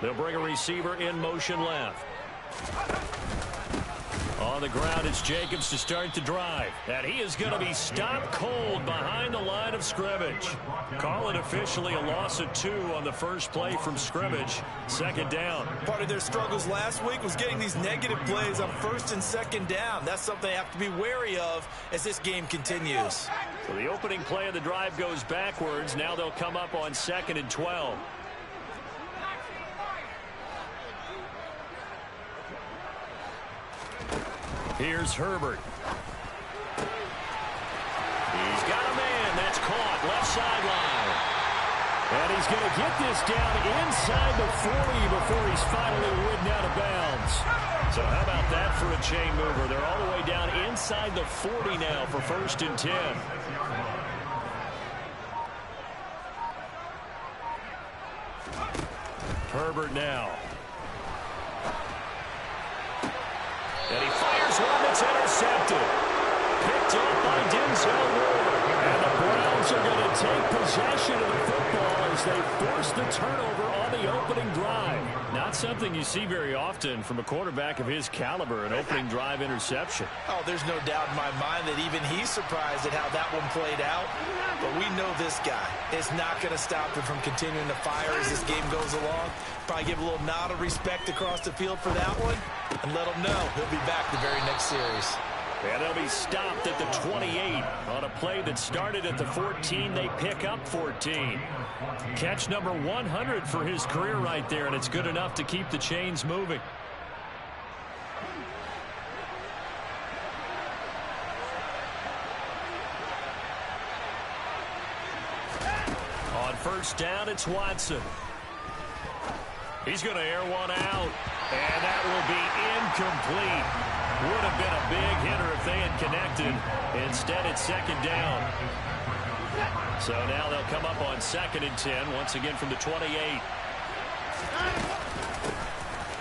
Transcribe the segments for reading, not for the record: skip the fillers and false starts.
They'll bring a receiver in motion left. On the ground, it's Jacobs to start the drive. And he is going to be stopped cold behind the line of scrimmage. Call it officially a loss of 2 on the first play from scrimmage. Second down. Part of their struggles last week was getting these negative plays on first and second down. That's something they have to be wary of as this game continues. So the opening play of the drive goes backwards. Now they'll come up on 2nd and 12. Here's Herbert. He's got a man. That's caught. Left sideline. And he's going to get this down inside the 40 before he's finally ridden out of bounds. So how about that for a chain mover? They're all the way down inside the 40 now for 1st and 10. Herbert now. And he fires one that's intercepted. Picked up by Denzel Ward. And the Browns are going to take possession of the football as they force the turnover on the opening drive. Not something you see very often from a quarterback of his caliber, an opening drive interception. Oh, there's no doubt in my mind that even he's surprised at how that one played out. But we know this guy is not going to stop him from continuing to fire as this game goes along. Probably give a little nod of respect across the field for that one and let him know he'll be back the very next series. And they'll be stopped at the 28 on a play that started at the 14. They pick up 14. Catch number 100 for his career right there, and it's good enough to keep the chains moving. On first down, it's Watson. He's going to air one out, and that will be incomplete. Would have been a big hitter if they had connected. Instead, it's 2nd down. So now they'll come up on 2nd and 10, once again from the 28.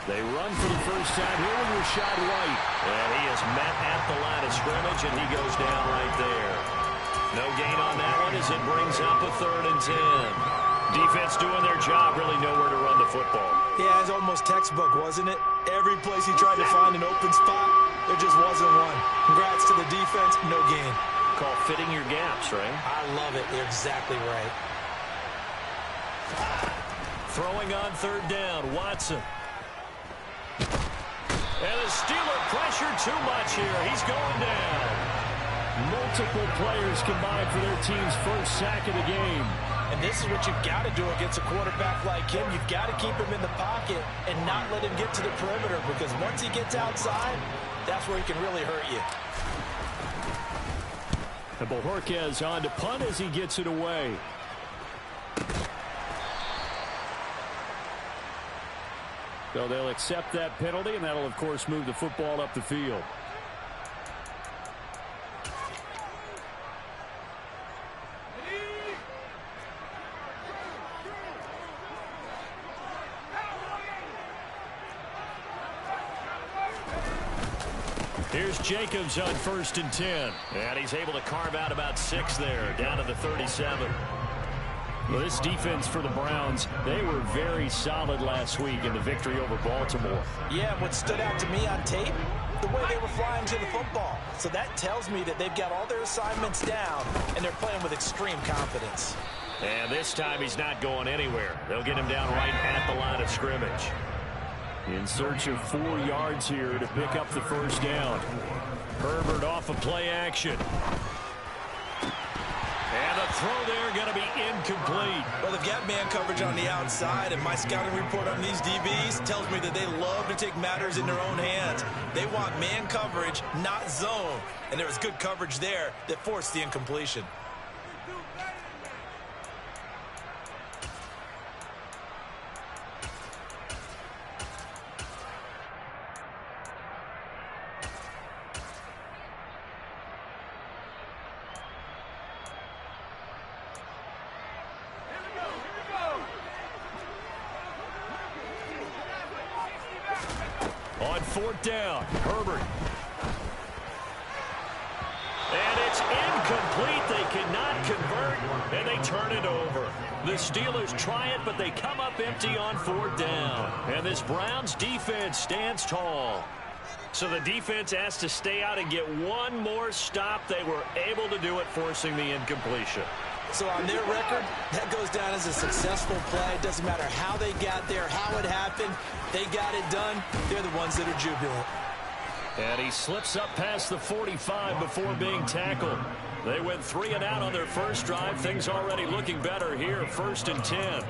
They run for the first time here with Rashad White. And he is met at the line of scrimmage, and he goes down right there. No gain on that one as it brings up a 3rd and 10. Defense doing their job, really nowhere to run the football. Yeah, it's almost textbook, wasn't it? Every place he tried to find an open spot, there just wasn't one. Congrats to the defense, no gain. Call fitting your gaps, right? I love it. You're exactly right. Throwing on 3rd down, Watson. And the Steeler pressure too much here. He's going down. Multiple players combined for their team's first sack of the game. And this is what you've got to do against a quarterback like him. You've got to keep him in the pocket and not let him get to the perimeter, because once he gets outside, that's where he can really hurt you. And Bojorquez on to punt as he gets it away. So they'll accept that penalty, and that'll, of course, move the football up the field. Here's Jacobs on 1st and 10. And he's able to carve out about 6 there, down to the 37. Well, this defense for the Browns, they were very solid last week in the victory over Baltimore. Yeah, what stood out to me on tape, the way they were flying to the football. So that tells me that they've got all their assignments down, and they're playing with extreme confidence. And this time he's not going anywhere. They'll get him down right at the line of scrimmage. In search of 4 yards here to pick up the first down. Herbert off of play action. And the throw there going to be incomplete. Well, they've got man coverage on the outside, and my scouting report on these DBs tells me that they love to take matters in their own hands. They want man coverage, not zone. And there was good coverage there that forced the incompletion. On 4th down, Herbert. And it's incomplete. They cannot convert, and they turn it over. The Steelers try it, but they come up empty on 4th down. And this Browns defense stands tall. So the defense has to stay out and get one more stop. They were able to do it, forcing the incompletion. So on their record, that goes down as a successful play. It doesn't matter how they got there, how it happened. They got it done. They're the ones that are jubilant. And he slips up past the 45 before being tackled. They went 3 and out on their first drive. Things already looking better here, 1st and 10.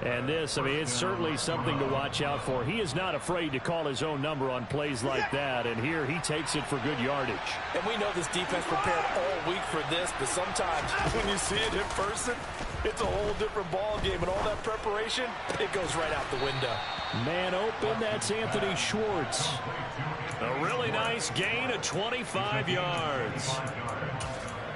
And this, I mean, it's certainly something to watch out for. He is not afraid to call his own number on plays like that. And here he takes it for good yardage. And we know this defense prepared all week for this, but sometimes when you see it in person, it's a whole different ball game. And all that preparation, it goes right out the window. Man open, that's Anthony Schwartz. A really nice gain of 25 yards.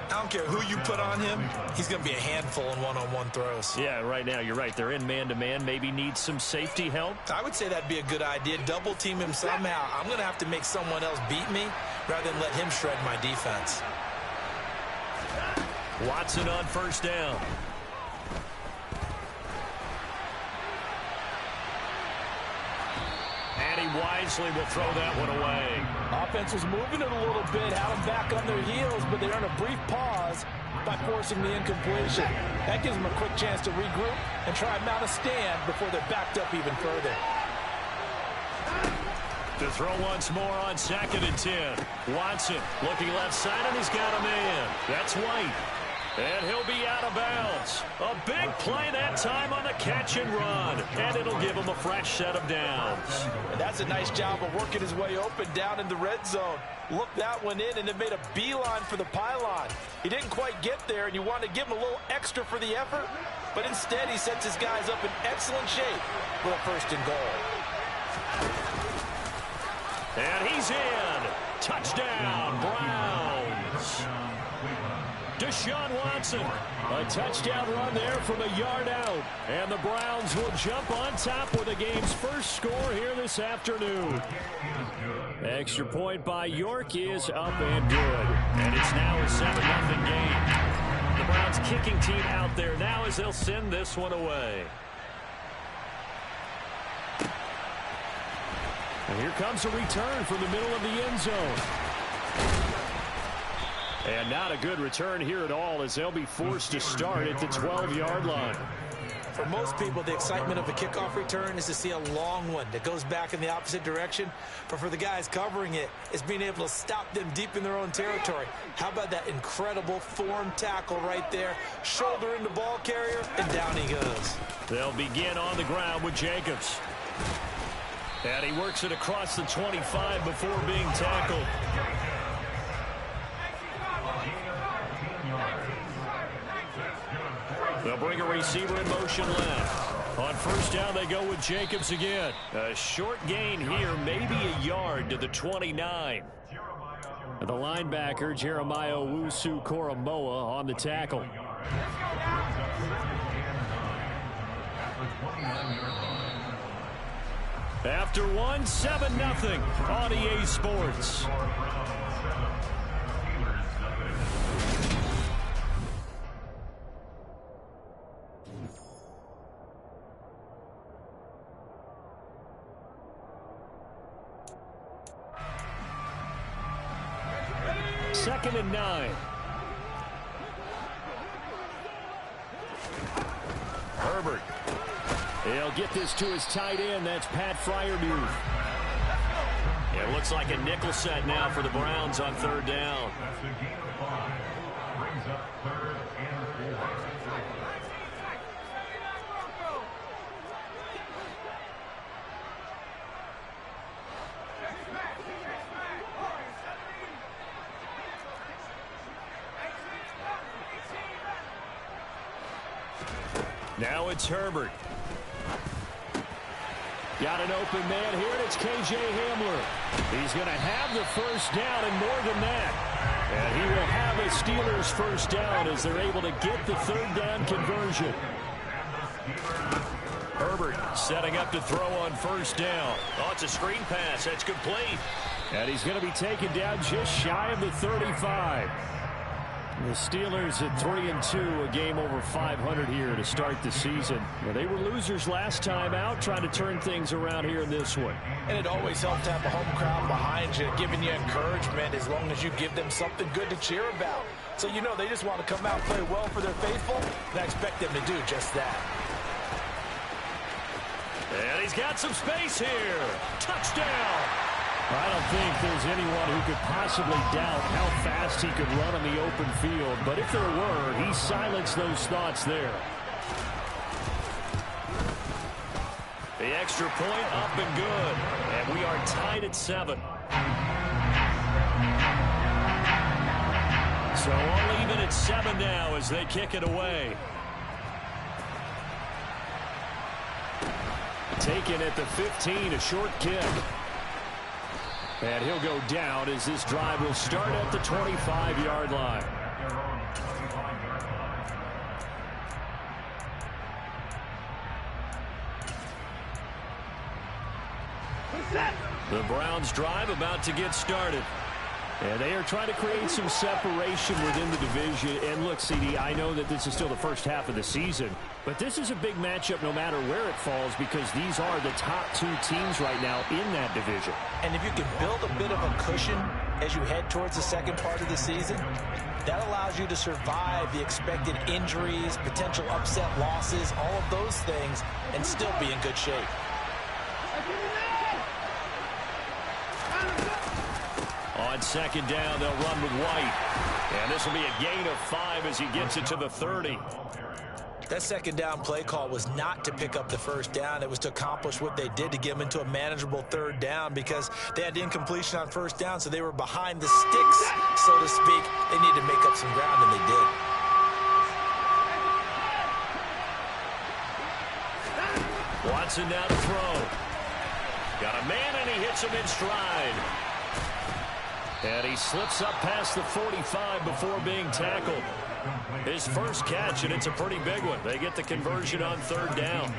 I don't care who you put on him, he's going to be a handful in one-on-one throws. Yeah, right now, you're right. They're in man-to-man. Maybe needs some safety help. I would say that'd be a good idea. Double team him somehow. I'm going to have to make someone else beat me rather than let him shred my defense. Watson on 1st down. And he wisely will throw that one away. Offense was moving it a little bit, had them back on their heels, but they earned a brief pause by forcing the incompletion. That gives them a quick chance to regroup and try and mount a stand before they're backed up even further. To throw once more on 2nd and 10. Watson looking left side, and he's got a man. That's White. And he'll be out of bounds. A big play that time on the catch and run. And it'll give him a fresh set of downs. And that's a nice job of working his way open down in the red zone. Looked that one in and it made a beeline for the pylon. He didn't quite get there, and you want to give him a little extra for the effort. But instead, he sets his guys up in excellent shape for a 1st and goal. And he's in. Touchdown, Browns. Deshaun Watson, a touchdown run there from a yard out. And the Browns will jump on top with the game's first score here this afternoon. Extra point by York is up and good. And it's now a 7-0 game. The Browns kicking team out there now as they'll send this one away. And here comes a return from the middle of the end zone. And not a good return here at all, as they'll be forced to start at the 12-yard line. For most people, the excitement of a kickoff return is to see a long one that goes back in the opposite direction. But for the guys covering it, it's being able to stop them deep in their own territory. How about that incredible form tackle right there? Shoulder in the ball carrier, and down he goes. They'll begin on the ground with Jacobs. And he works it across the 25 before being tackled. They'll bring a receiver in motion left. On 1st down, they go with Jacobs again. A short gain here, maybe a yard to the 29. And the linebacker, Jeremiah Owusu-Koramoah, on the tackle. After one, 7-0 on EA Sports. Second and 9. Herbert. He'll get this to his tight end. That's Pat Fryermuth. It looks like a nickel set now for the Browns on 3rd down. Now it's Herbert. Got an open man here, and it's K.J. Hamler. He's going to have the 1st down and more than that. And he will have a Steelers 1st down as they're able to get the 3rd down conversion. Herbert setting up to throw on 1st down. Oh, it's a screen pass. That's complete. And he's going to be taken down just shy of the 35. The Steelers at 3-2, a game over 500 here to start the season. Well, they were losers last time out, trying to turn things around here in this one. And it always helps to have a home crowd behind you, giving you encouragement as long as you give them something good to cheer about. So you know they just want to come out and play well for their faithful, and I expect them to do just that. And he's got some space here. Touchdown! I don't think there's anyone who could possibly doubt how fast he could run on the open field. But if there were, he silenced those thoughts there. The extra point up and good. And we are tied at 7. So all even at 7 now as they kick it away. Taken at the 15, a short kick. And he'll go down as this drive will start at the 25-yard line. The Browns drive about to get started. And they are trying to create some separation within the division. And look, CD, I know that this is still the first half of the season, but this is a big matchup no matter where it falls because these are the top 2 teams right now in that division. And if you can build a bit of a cushion as you head towards the second part of the season, that allows you to survive the expected injuries, potential upset losses, all of those things, and still be in good shape. On second down, they'll run with White. And this will be a gain of 5 as he gets it to the 30. That second down play call was not to pick up the first down. It was to accomplish what they did to get them into a manageable third down because they had incompletion on first down, so they were behind the sticks, so to speak. They needed to make up some ground, and they did. Watson now to throw. Got a man, and he hits him in stride. And he slips up past the 45 before being tackled. His first catch, and it's a pretty big one. They get the conversion on third down.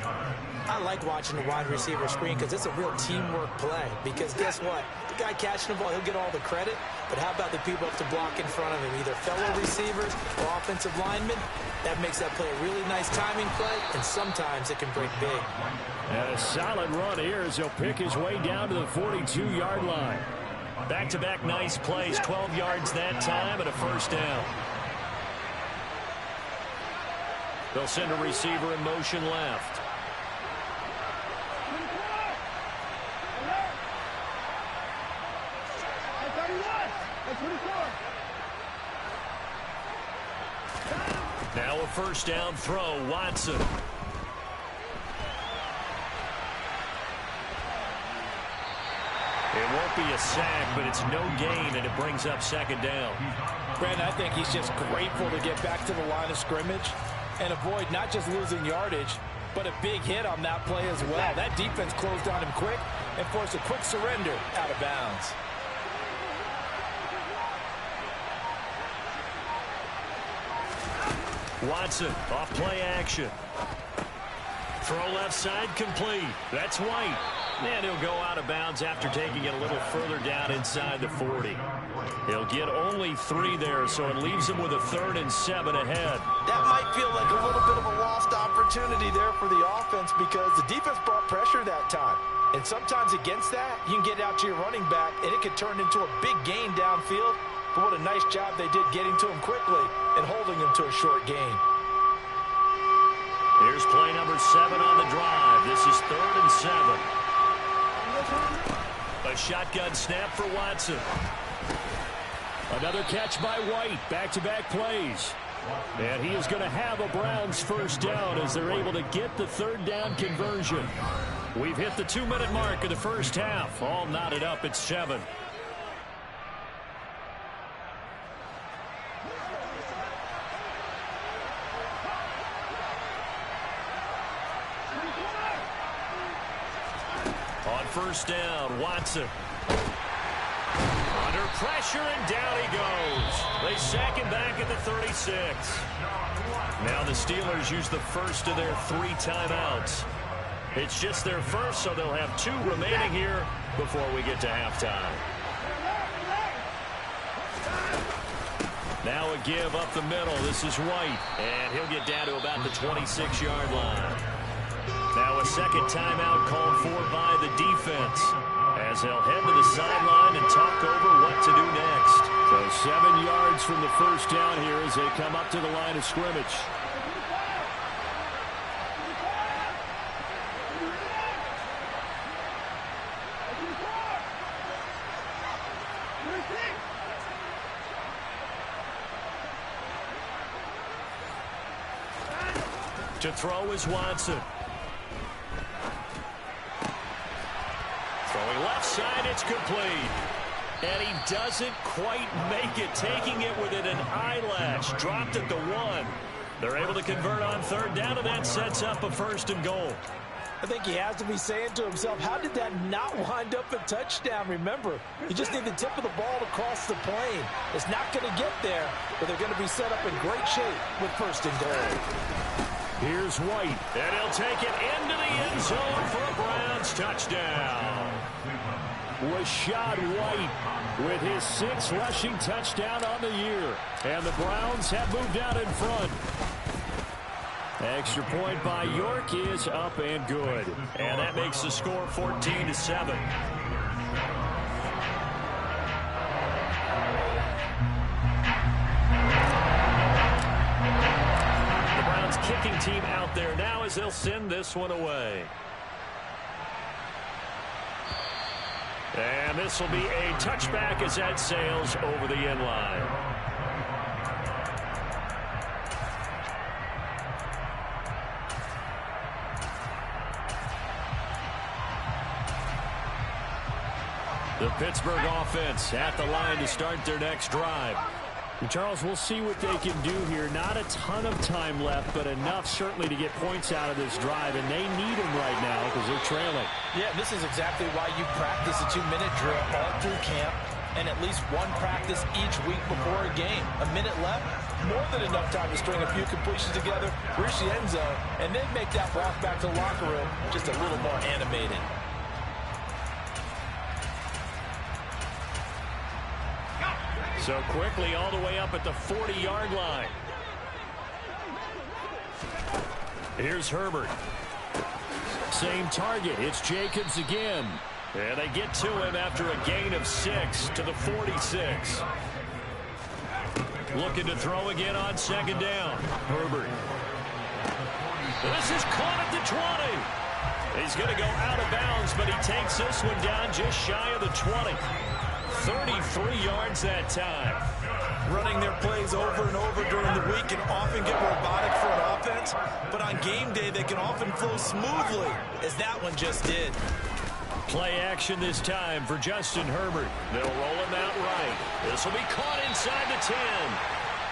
I like watching the wide receiver screen because it's a real teamwork play. Because guess what? The guy catching the ball, he'll get all the credit. But how about the people up to block in front of him? Either fellow receivers or offensive linemen. That makes that play a really nice timing play, and sometimes it can break big. And a solid run here as he'll pick his way down to the 42-yard line. Back-to-back nice plays, 12 yards that time, and a first down. They'll send a receiver in motion left. Now a first down throw, Watson. It won't be a sack, but it's no gain, and it brings up second down. Brandon, I think he's just grateful to get back to the line of scrimmage and avoid not just losing yardage, but a big hit on that play as well. That defense closed on him quick and forced a quick surrender out of bounds. Watson off play action. Throw left side complete. That's White. And he'll go out of bounds after taking it a little further down inside the 40. He'll get only 3 there, so it leaves him with a 3rd and 7 ahead. That might feel like a little bit of a lost opportunity there for the offense because the defense brought pressure that time. And sometimes against that, you can get out to your running back, and it could turn into a big gain downfield. But what a nice job they did getting to him quickly and holding him to a short gain. Here's play number 7 on the drive. This is 3rd and 7. A shotgun snap for Watson. Another catch by White. Back-to-back plays. And he is going to have a Browns first down as they're able to get the 3rd down conversion. We've hit the 2-minute mark of the first half. All knotted up at 7. On first down, Watson. Under pressure, and down he goes. They sack him back at the 36. Now the Steelers use the first of their 3 timeouts. It's just their first, so they'll have 2 remaining here before we get to halftime. Now a give up the middle. This is White, and he'll get down to about the 26-yard line. Now a second timeout called for by the defense, as they'll head to the sideline and talk over what to do next. So 7 yards from the first down here as they come up to the line of scrimmage. To throw is Watson. Throwing left side, it's complete. And he doesn't quite make it, taking it within an eyelash. Dropped at the 1. They're able to convert on third down, and that sets up a 1st and goal. I think he has to be saying to himself, how did that not wind up a touchdown? Remember, you just need the tip of the ball to cross the plane. It's not going to get there, but they're going to be set up in great shape with 1st and goal. Here's White, and he'll take it into the end zone for a Browns touchdown. Rashad White with his 6th rushing touchdown on the year. And the Browns have moved out in front. Extra point by York is up and good. And that makes the score 14-7. Kicking team out there now as they'll send this one away. And this will be a touchback as that sails over the end line. The Pittsburgh offense at the line to start their next drive. And Charles, we'll see what they can do here. Not a ton of time left, but enough certainly to get points out of this drive, and they need them right now because they're trailing. Yeah, this is exactly why you practice a 2-minute drill all through camp and at least one practice each week before a game. A minute left, more than enough time to string a few completions together, reach the end zone, and then make that walk back to the locker room just a little more animated. So quickly all the way up at the 40-yard line. Here's Herbert. Same target. It's Jacobs again. And they get to him after a gain of 6 to the 46. Looking to throw again on 2nd down. Herbert. This is caught at the 20. He's going to go out of bounds, but he takes this one down just shy of the 20. 33 yards that time. Running their plays over and over during the week can often get robotic for an offense, but on game day they can often flow smoothly, as that one just did. Play action this time for Justin Herbert. They'll roll him out right. This will be caught inside the 10.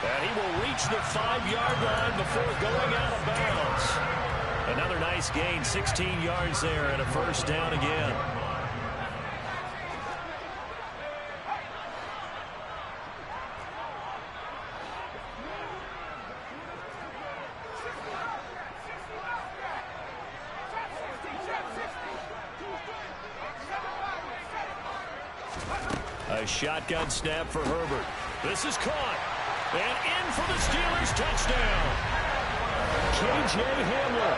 And he will reach the 5-yard line before going out of bounds. Another nice gain, 16 yards there, and a 1st down again. A shotgun snap for Herbert. This is caught. And in for the Steelers touchdown. K.J. Hamler,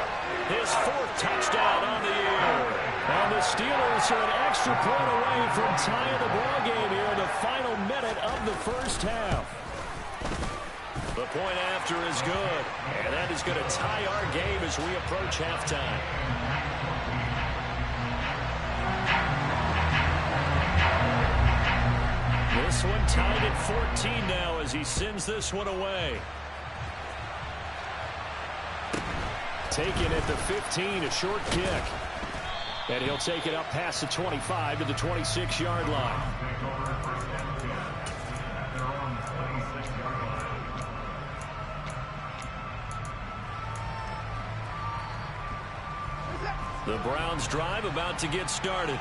his 4th touchdown on the year. And the Steelers are an extra point away from tying the ball game here in the final minute of the 1st half. The point after is good. And that is going to tie our game as we approach halftime. This one tied at 14 now as he sends this one away. Taken at the 15, a short kick. And he'll take it up past the 25 to the 26-yard line. The Browns drive about to get started.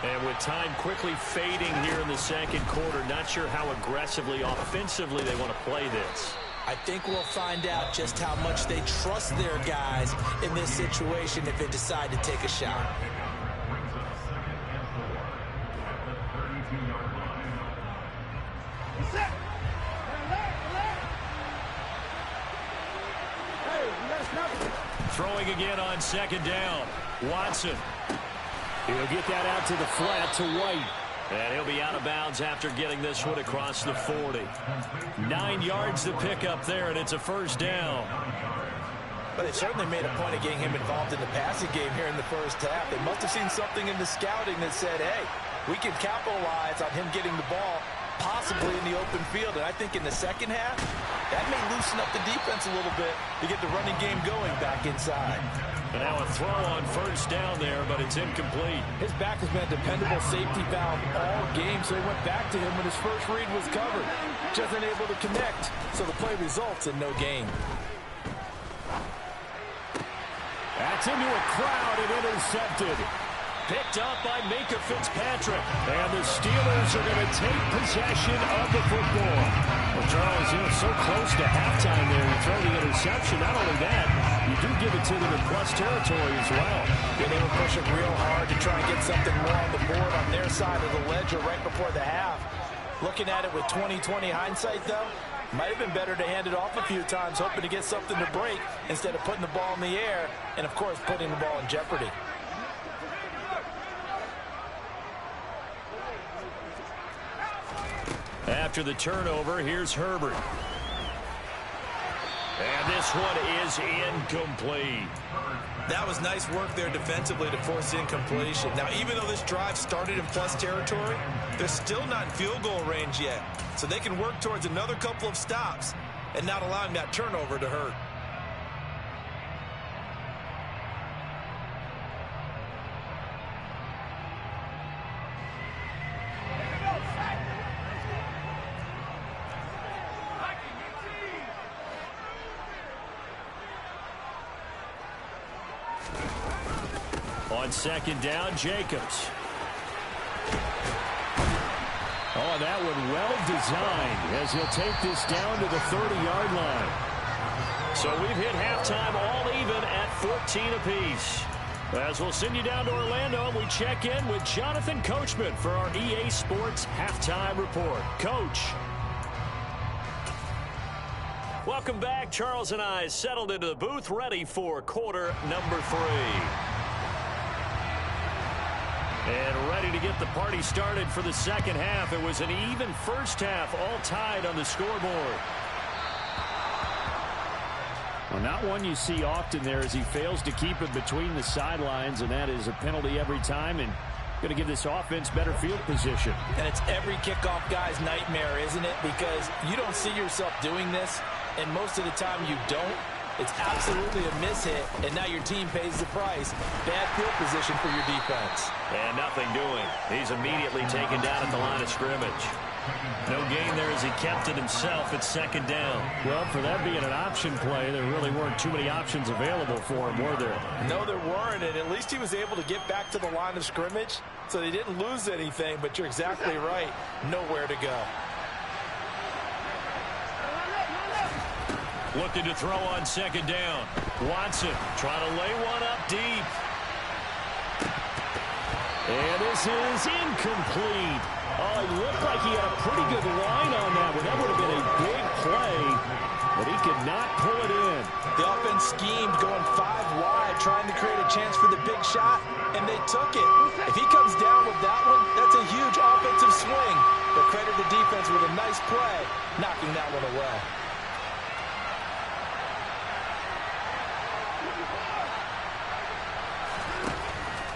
And with time quickly fading here in the 2nd quarter, not sure how aggressively, offensively they want to play this. I think we'll find out just how much they trust their guys in this situation if they decide to take a shot. throwing again on second down. Watson. He'll get that out to the flat to White. And he'll be out of bounds after getting this one across the 40. 9 yards to pick up there, and it's a first down. But they certainly made a point of getting him involved in the passing game here in the first half. They must have seen something in the scouting that said, hey, we can capitalize on him getting the ball possibly in the open field. And I think in the second half, that may loosen up the defense a little bit to get the running game going back inside. And now a throw on first down there, but it's incomplete. His back has been a dependable safety valve all game, so he went back to him when his first read was covered. Just unable to connect, so the play results in no gain. That's into a crowd and intercepted. Picked up by Minka Fitzpatrick. And the Steelers are going to take possession of the football. Well, Charles, so close to halftime there. You throw the interception. Not only that, you do give it to them in plus territory as well. Yeah, they were pushing real hard to try and get something more on the board on their side of the ledger right before the half. Looking at it with 20/20 hindsight, though, might have been better to hand it off a few times, hoping to get something to break instead of putting the ball in the air and, of course, putting the ball in jeopardy. After the turnover, here's Herbert. And this one is incomplete. That was nice work there defensively to force incompletion. Now, even though this drive started in plus territory, they're still not in field goal range yet. So they can work towards another couple of stops and not allowing that turnover to hurt. On second down, Jacobs. Oh, that one well designed as he'll take this down to the 30-yard line. So we've hit halftime all even at 14 apiece. As we'll send you down to Orlando, and we check in with Jonathan Coachman for our EA Sports Halftime Report. Coach. Welcome back. Charles and I settled into the booth, ready for quarter number 3. And ready to get the party started for the second half. It was an even first half, all tied on the scoreboard. Well, not one you see often there as he fails to keep it between the sidelines, and that is a penalty every time, and going to give this offense better field position. And it's every kickoff guy's nightmare, isn't it? Because you don't see yourself doing this, and most of the time you don't. It's absolutely a mishit, and now your team pays the price. Bad field position for your defense. And nothing doing. He's immediately taken down at the line of scrimmage. No gain there as he kept it himself at second down. Well, for that being an option play, there really weren't too many options available for him, were there? No, there weren't, and at least he was able to get back to the line of scrimmage, so they didn't lose anything, but you're exactly right. Nowhere to go. Looking to throw on second down. Watson trying to lay one up deep. And this is incomplete. Oh, it looked like he had a pretty good line on that one. That would have been a big play, but he could not pull it in. The offense schemed going 5 wide, trying to create a chance for the big shot, and they took it. If he comes down with that one, that's a huge offensive swing. But credit the defense with a nice play, knocking that one away.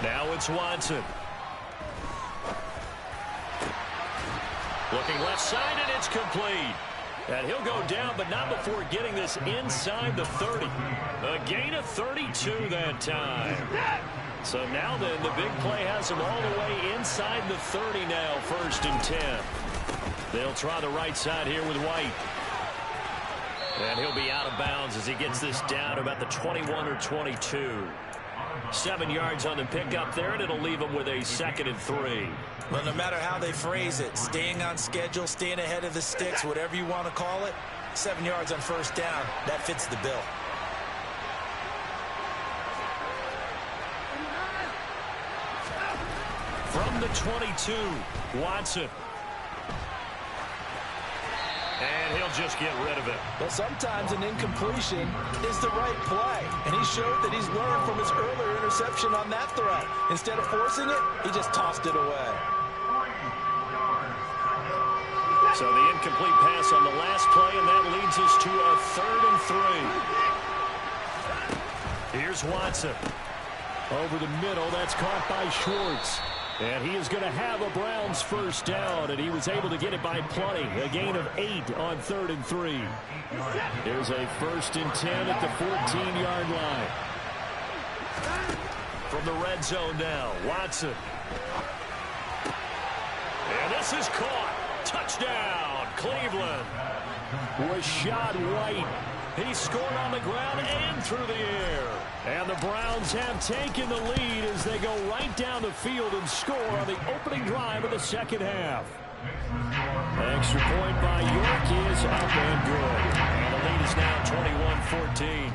Now it's Watson. Looking left side, and it's complete. And he'll go down, but not before getting this inside the 30. A gain of 32 that time. So now then, the big play has him all the way inside the 30 now, 1st and 10. They'll try the right side here with White. And he'll be out of bounds as he gets this down to about the 21 or 22. 7 yards on the pickup there, and it'll leave him with a 2nd and 3. Well, no matter how they phrase it, staying on schedule, staying ahead of the sticks, whatever you want to call it, 7 yards on 1st down, that fits the bill. From the 22, Watson. And he'll just get rid of it. But sometimes an incompletion is the right play. And he showed that he's learned from his earlier interception on that throw. Instead of forcing it, he just tossed it away. So the incomplete pass on the last play, and that leads us to a 3rd and 3. Here's Watson. Over the middle, that's caught by Schwartz. And he is going to have a Browns first down, and he was able to get it by plenty. A gain of 8 on 3rd and 3. Here's a 1st and 10 at the 14-yard line. From the red zone now, Watson. And this is caught. Touchdown, Cleveland. Rashad White. He scored on the ground and through the air. And the Browns have taken the lead as they go right down the field and score on the opening drive of the second half. Extra point by York is up and good. And the lead is now 21-14.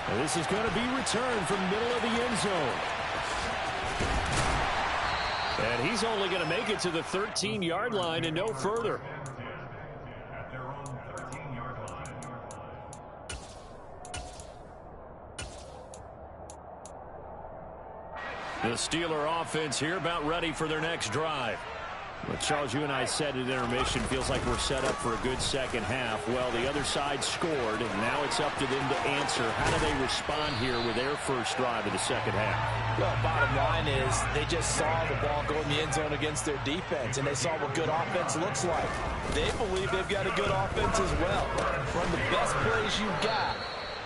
And this is going to be returned from the middle of the end zone. And he's only going to make it to the 13-yard line and no further. The Steeler offense here about ready for their next drive. Well, Charles, you and I said at intermission, feels like we're set up for a good second half. Well, the other side scored, and now it's up to them to answer. How do they respond here with their first drive of the second half? Well, bottom line is they just saw the ball go in the end zone against their defense, and they saw what good offense looks like. They believe they've got a good offense as well. From the best plays you've got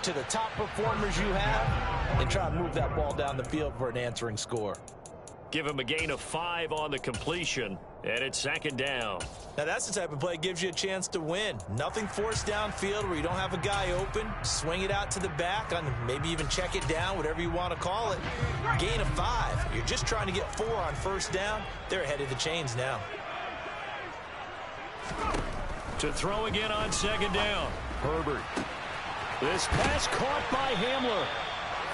to the top performers you have, and try and move that ball down the field for an answering score. Give him a gain of 5 on the completion, and it's 2nd down. Now, that's the type of play that gives you a chance to win. Nothing forced downfield where you don't have a guy open. Swing it out to the back, on maybe even check it down, whatever you want to call it. Gain of 5. You're just trying to get 4 on first down. They're ahead of the chains now. To throw again on 2nd down. Herbert. This pass caught by Hamler.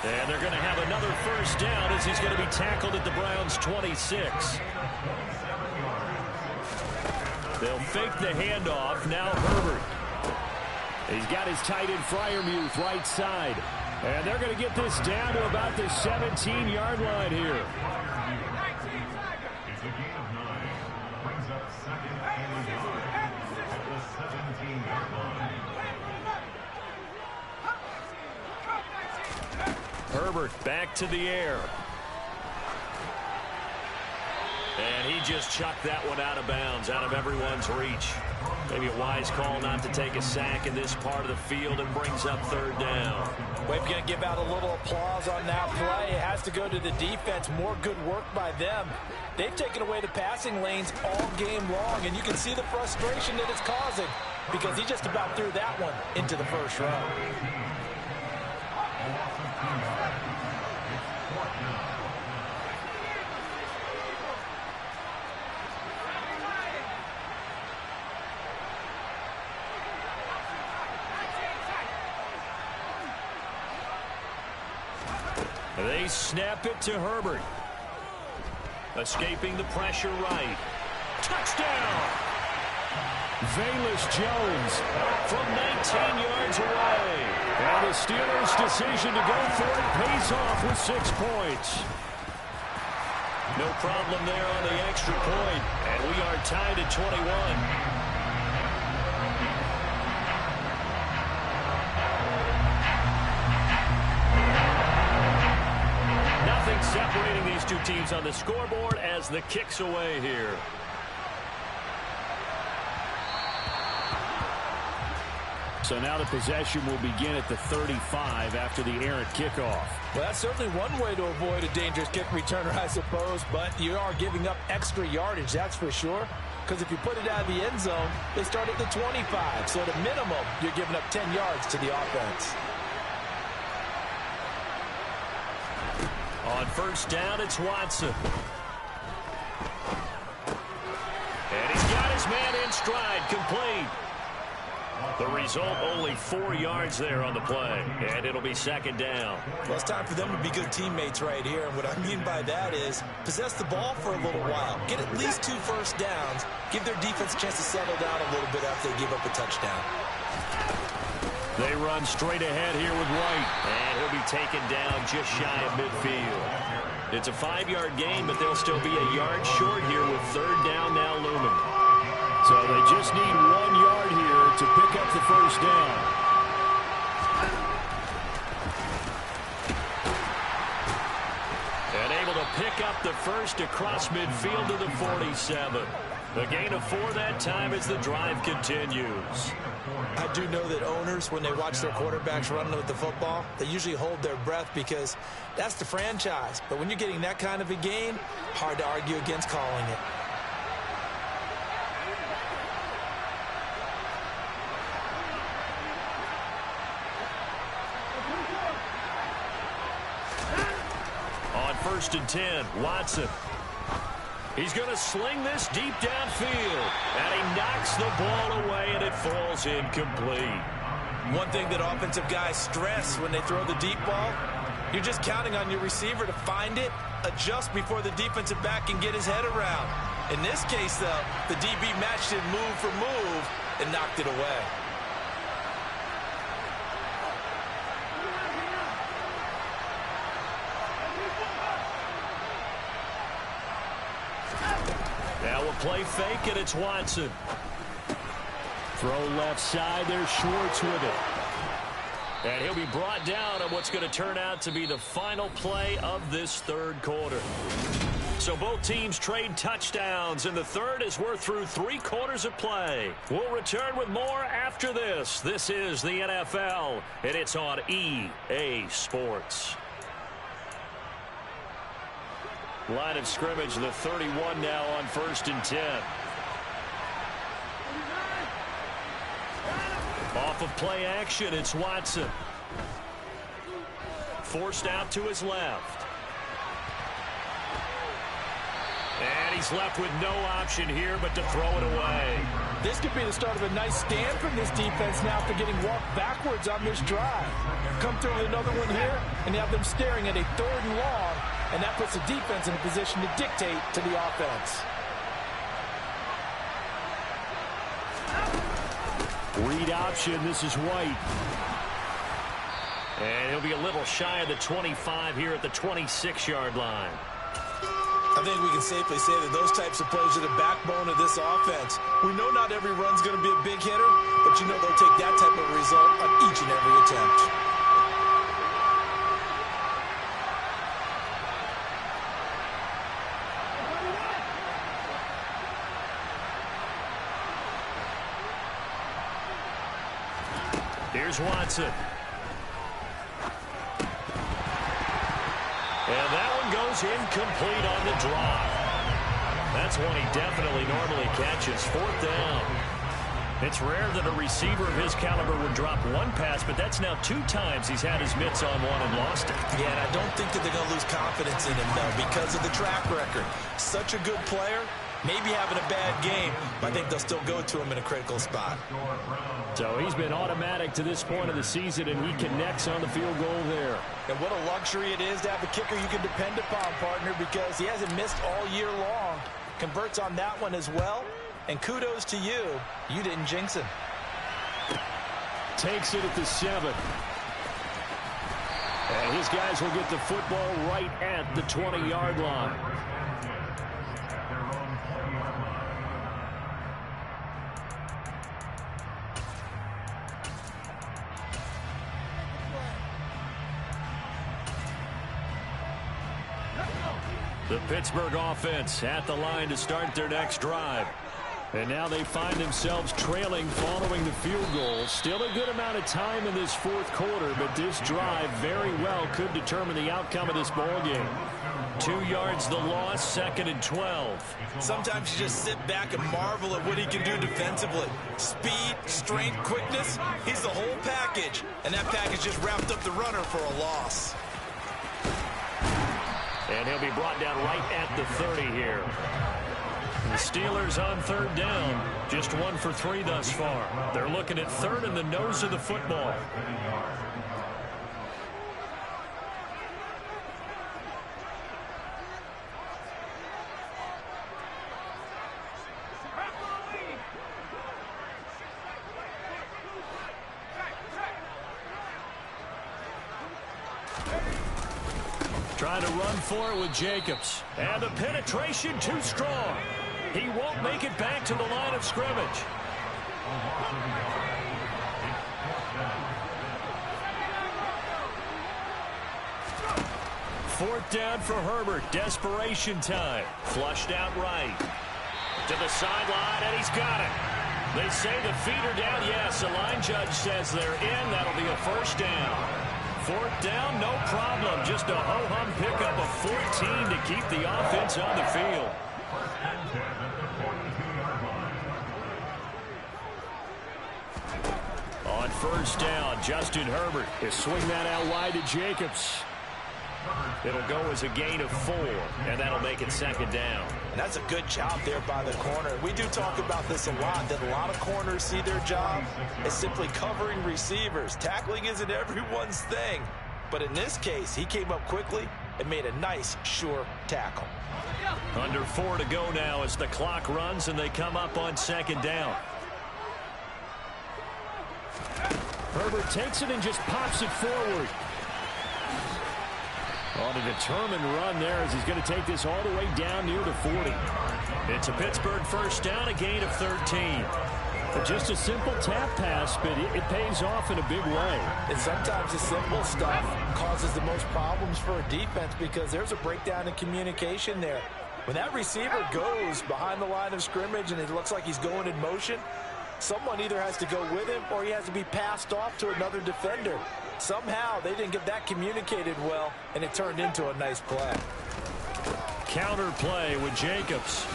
And they're going to have another first down as he's going to be tackled at the Browns' 26. They'll fake the handoff. Now Herbert. He's got his tight end Freiermuth right side. And they're going to get this down to about the 17-yard line here. Herbert back to the air. And he just chucked that one out of bounds, out of everyone's reach. Maybe a wise call not to take a sack in this part of the field, and brings up 3rd down. We're going to give out a little applause on that play. It has to go to the defense. More good work by them. They've taken away the passing lanes all game long, and you can see the frustration that it's causing because he just about threw that one into the first row. They snap it to Herbert. Escaping the pressure right. Touchdown! Velus Jones From 19 yards away. And the Steelers' decision to go for it pays off with 6 points. No problem there on the extra point. And we are tied at 21. Separating these two teams on the scoreboard as the kick's away here. So now the possession will begin at the 35 after the errant kickoff. Well, that's certainly one way to avoid a dangerous kick returner, I suppose, but you are giving up extra yardage, that's for sure. Because if you put it out of the end zone, they start at the 25. So at a minimum, you're giving up 10 yards to the offense. On first down, it's Watson. And he's got his man in stride, complete. The result, only 4 yards there on the play, and it'll be second down. Well, it's time for them to be good teammates right here, and what I mean by that is possess the ball for a little while, get at least 2 first downs, give their defense a chance to settle down a little bit after they give up a touchdown. They run straight ahead here with White, and he'll be taken down just shy of midfield. It's a 5-yard gain, but they'll still be a yard short here with third down now looming. So they just need 1 yard here to pick up the first down. And able to pick up the first across midfield to the 47. The gain of 4 that time as the drive continues. I do know that owners, when they watch their quarterbacks running with the football, they usually hold their breath because that's the franchise. But when you're getting that kind of a gain, hard to argue against calling it. On 1st and 10, Watson. He's going to sling this deep downfield, and he knocks the ball away, and it falls incomplete. One thing that offensive guys stress when they throw the deep ball, you're just counting on your receiver to find it, adjust before the defensive back can get his head around. In this case, though, the DB matched it move for move and knocked it away. Now we'll play fake, and it's Watson. Throw left side, there's Schwartz with it. And he'll be brought down on what's going to turn out to be the final play of this third quarter. So both teams trade touchdowns, and the third as we're through 3 quarters of play. We'll return with more after this. This is the NFL, and it's on EA Sports. Line of scrimmage, the 31 now on 1st and 10. Off of play action, it's Watson. Forced out to his left. And he's left with no option here but to throw it away. This could be the start of a nice stand from this defense now after getting walked backwards on this drive. Come through with another one here, and you have them staring at a 3rd and long, and that puts the defense in a position to dictate to the offense. Read option, this is White. And he'll be a little shy of the 25 here at the 26-yard line. I think we can safely say that those types of plays are the backbone of this offense. We know not every run's going to be a big hitter, but you know they'll take that type of result on each and every attempt. Here's Watson. And that one goes incomplete on the drive. That's one he definitely normally catches. 4th down. It's rare that a receiver of his caliber would drop one pass, but that's now 2 times he's had his mitts on one and lost it. Yeah, and I don't think that they're going to lose confidence in him, though, because of the track record. Such a good player, maybe having a bad game, but I think they'll still go to him in a critical spot. So he's been automatic to this point of the season, and he connects on the field goal there. And what a luxury it is to have a kicker you can depend upon, partner, because he hasn't missed all year long. Converts on that one as well, and kudos to you. You didn't jinx him. Takes it at the 7. And his guys will get the football right at the 20-yard line. The Pittsburgh offense at the line to start their next drive. And now they find themselves trailing following the field goal. Still a good amount of time in this 4th quarter, but this drive very well could determine the outcome of this ball game. 2 yards the loss, 2nd and 12. Sometimes you just sit back and marvel at what he can do defensively. Speed, strength, quickness, he's the whole package. And that package just wrapped up the runner for a loss. And he'll be brought down right at the 30 here. The Steelers on third down. Just 1 for 3 thus far. They're looking at third in the nose of the football. Trying to run for it with Jacobs. And the penetration too strong. He won't make it back to the line of scrimmage. Fourth down for Herbert. Desperation time. Flushed out right. To the sideline, and he's got it. They say the feet are down. Yes, the line judge says they're in. That'll be a first down. Fourth down, no problem. Just a ho-hum pickup of 14 to keep the offense on the field. On first down, Justin Herbert. He'll swing that out wide to Jacobs. It'll go as a gain of 4, and that'll make it second down. And that's a good job there by the corner. We do talk about this a lot, that a lot of corners see their job as simply covering receivers. Tackling isn't everyone's thing. But in this case, he came up quickly and made a nice, sure tackle. Under 4 to go now as the clock runs and they come up on second down. Herbert takes it and just pops it forward. On a determined run there as he's going to take this all the way down near the 40. It's a Pittsburgh first down, a gain of 13. Just a simple tap pass, but it pays off in a big way. And sometimes the simple stuff causes the most problems for a defense because there's a breakdown in communication there. When that receiver goes behind the line of scrimmage and it looks like he's going in motion, someone either has to go with him or he has to be passed off to another defender. Somehow they didn't get that communicated well, and it turned into a nice play. Counter play with Jacobs.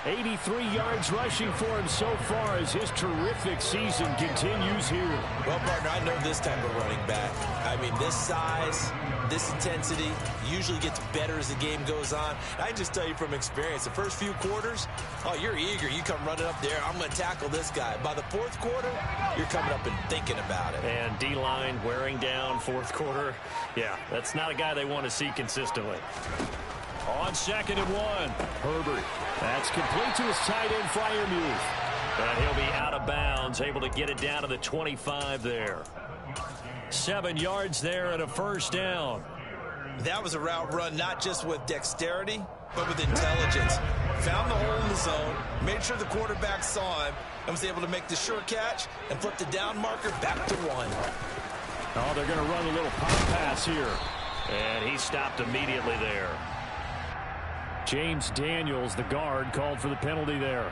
83 yards rushing for him so far as his terrific season continues here. Well, partner, I know this type of running back. I mean, this size, this intensity usually gets better as the game goes on. I can just tell you from experience, the first few quarters, oh, you're eager. You come running up there, I'm going to tackle this guy. By the fourth quarter, you're coming up and thinking about it. And D-line wearing down fourth quarter. Yeah, that's not a guy they want to see consistently. On 2nd and 1, Herbert. That's complete to his tight end, Freiermuth. And he'll be out of bounds, able to get it down to the 25 there. 7 yards there and a first down. That was a route run not just with dexterity, but with intelligence. Found the hole in the zone, made sure the quarterback saw him, and was able to make the sure catch and flip the down marker back to 1. Oh, they're going to run a little pop pass here. And he stopped immediately there. James Daniels, the guard, called for the penalty there.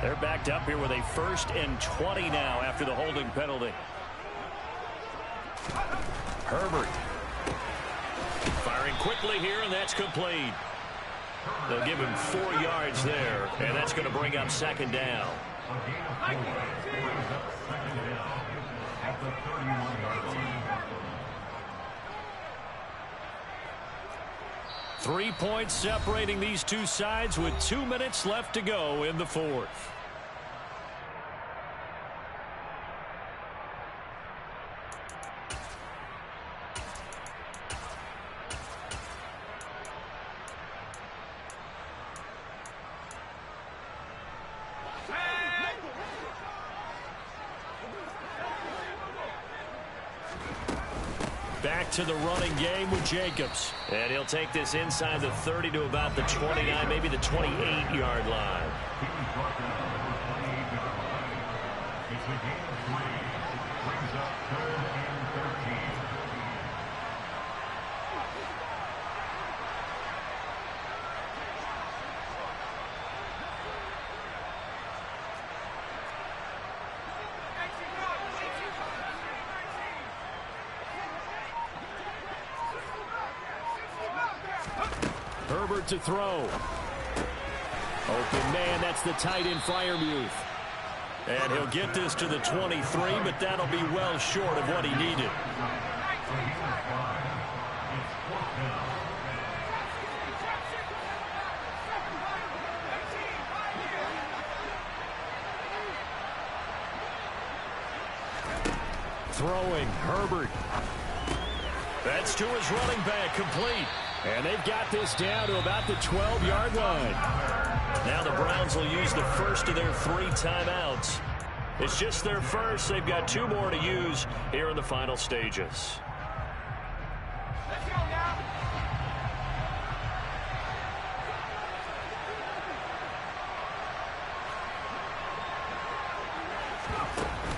They're backed up here with a 1st and 20 now after the holding penalty. Herbert. Firing quickly here, and that's complete. They'll give him 4 yards there, and that's going to bring up second down. Three points separating these two sides with 2 minutes left to go in the fourth. Back to the running game with Jacobs. And he'll take this inside the 30 to about the 29, maybe the 28-yard line. Herbert to throw. open man. That's the tight end Freiermuth. And he'll get this to the 23, but that'll be well short of what he needed. Throwing, Herbert. That's to his running back, complete. And they've got this down to about the 12-yard line. Now the Browns will use the first of their 3 timeouts. It's just their first. They've got 2 more to use here in the final stages. Let's go now.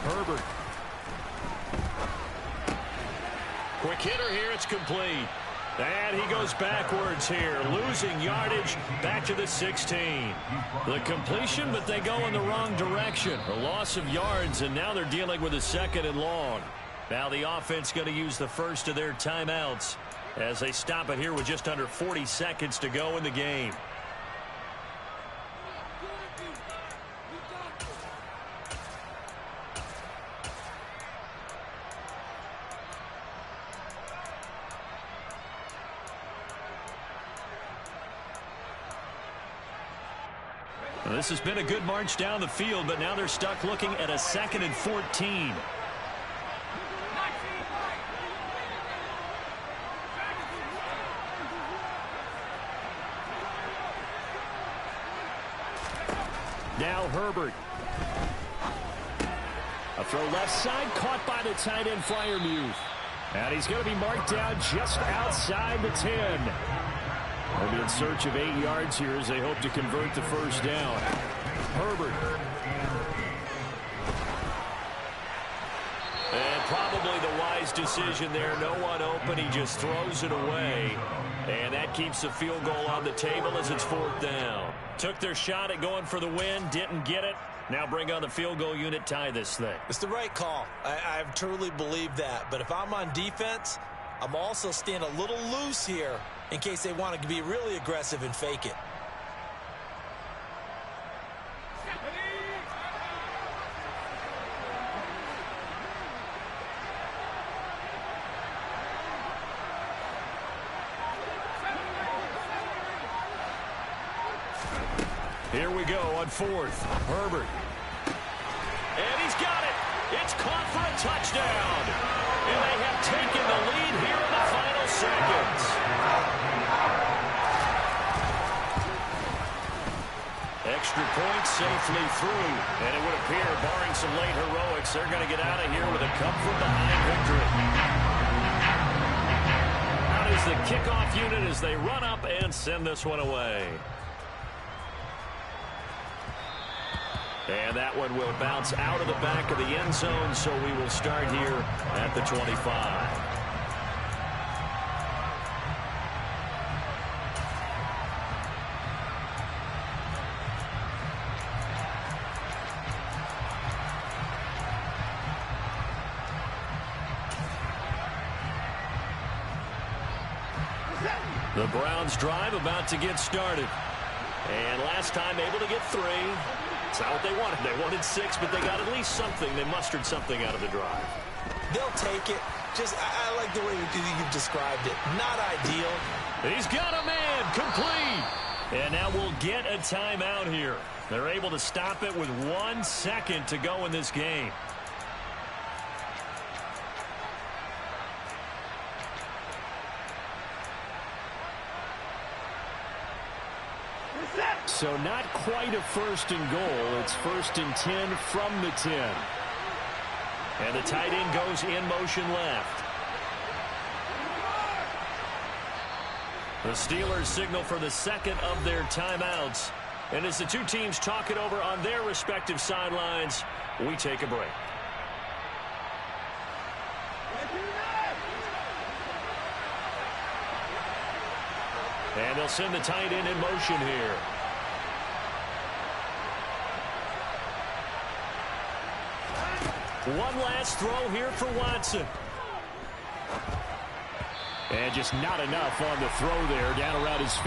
Herbert. Quick hitter here. It's complete. And he goes backwards here, losing yardage back to the 16. The completion, but they go in the wrong direction. A loss of yards, and now they're dealing with a 2nd and long. Now the offense going to use the first of their timeouts as they stop it here with just under 40 seconds to go in the game. Well, this has been a good march down the field, but now they're stuck looking at a 2nd and 14. Now Herbert. A throw left side, caught by the tight end Freiermuth. And he's going to be marked down just outside the 10. They'll be in search of 8 yards here as they hope to convert the first down. Herbert. And probably the wise decision there. No one open. He just throws it away. And that keeps the field goal on the table as it's 4th down. Took their shot at going for the win. Didn't get it. Now bring on the field goal unit, tie this thing. It's the right call. I truly believe that. But if I'm on defense, I'm also staying a little loose here in case they want to be really aggressive and fake it. Here we go on 4th. Herbert. And he's got it. It's caught for a touchdown. And they have taken the lead here in the final seconds. Extra point safely through. And it would appear, barring some late heroics, they're going to get out of here with a come-from-behind victory. Out is the kickoff unit as they run up and send this one away. And that one will bounce out of the back of the end zone, so we will start here at the 25. The Browns drive about to get started. And last time able to get 3. It's not what they wanted. They wanted 6, but they got at least something. They mustered something out of the drive. They'll take it. I like the way you've described it. Not ideal. He's got a man. Complete. And now we'll get a timeout here. They're able to stop it with 1 second to go in this game. So not quite a 1st and goal. It's 1st and 10 from the 10. And the tight end goes in motion left. The Steelers signal for the 2nd of their timeouts. And as the 2 teams talk it over on their respective sidelines, we take a break. And they'll send the tight end in motion here. One last throw here for Watson. And just not enough on the throw there, down around his feet.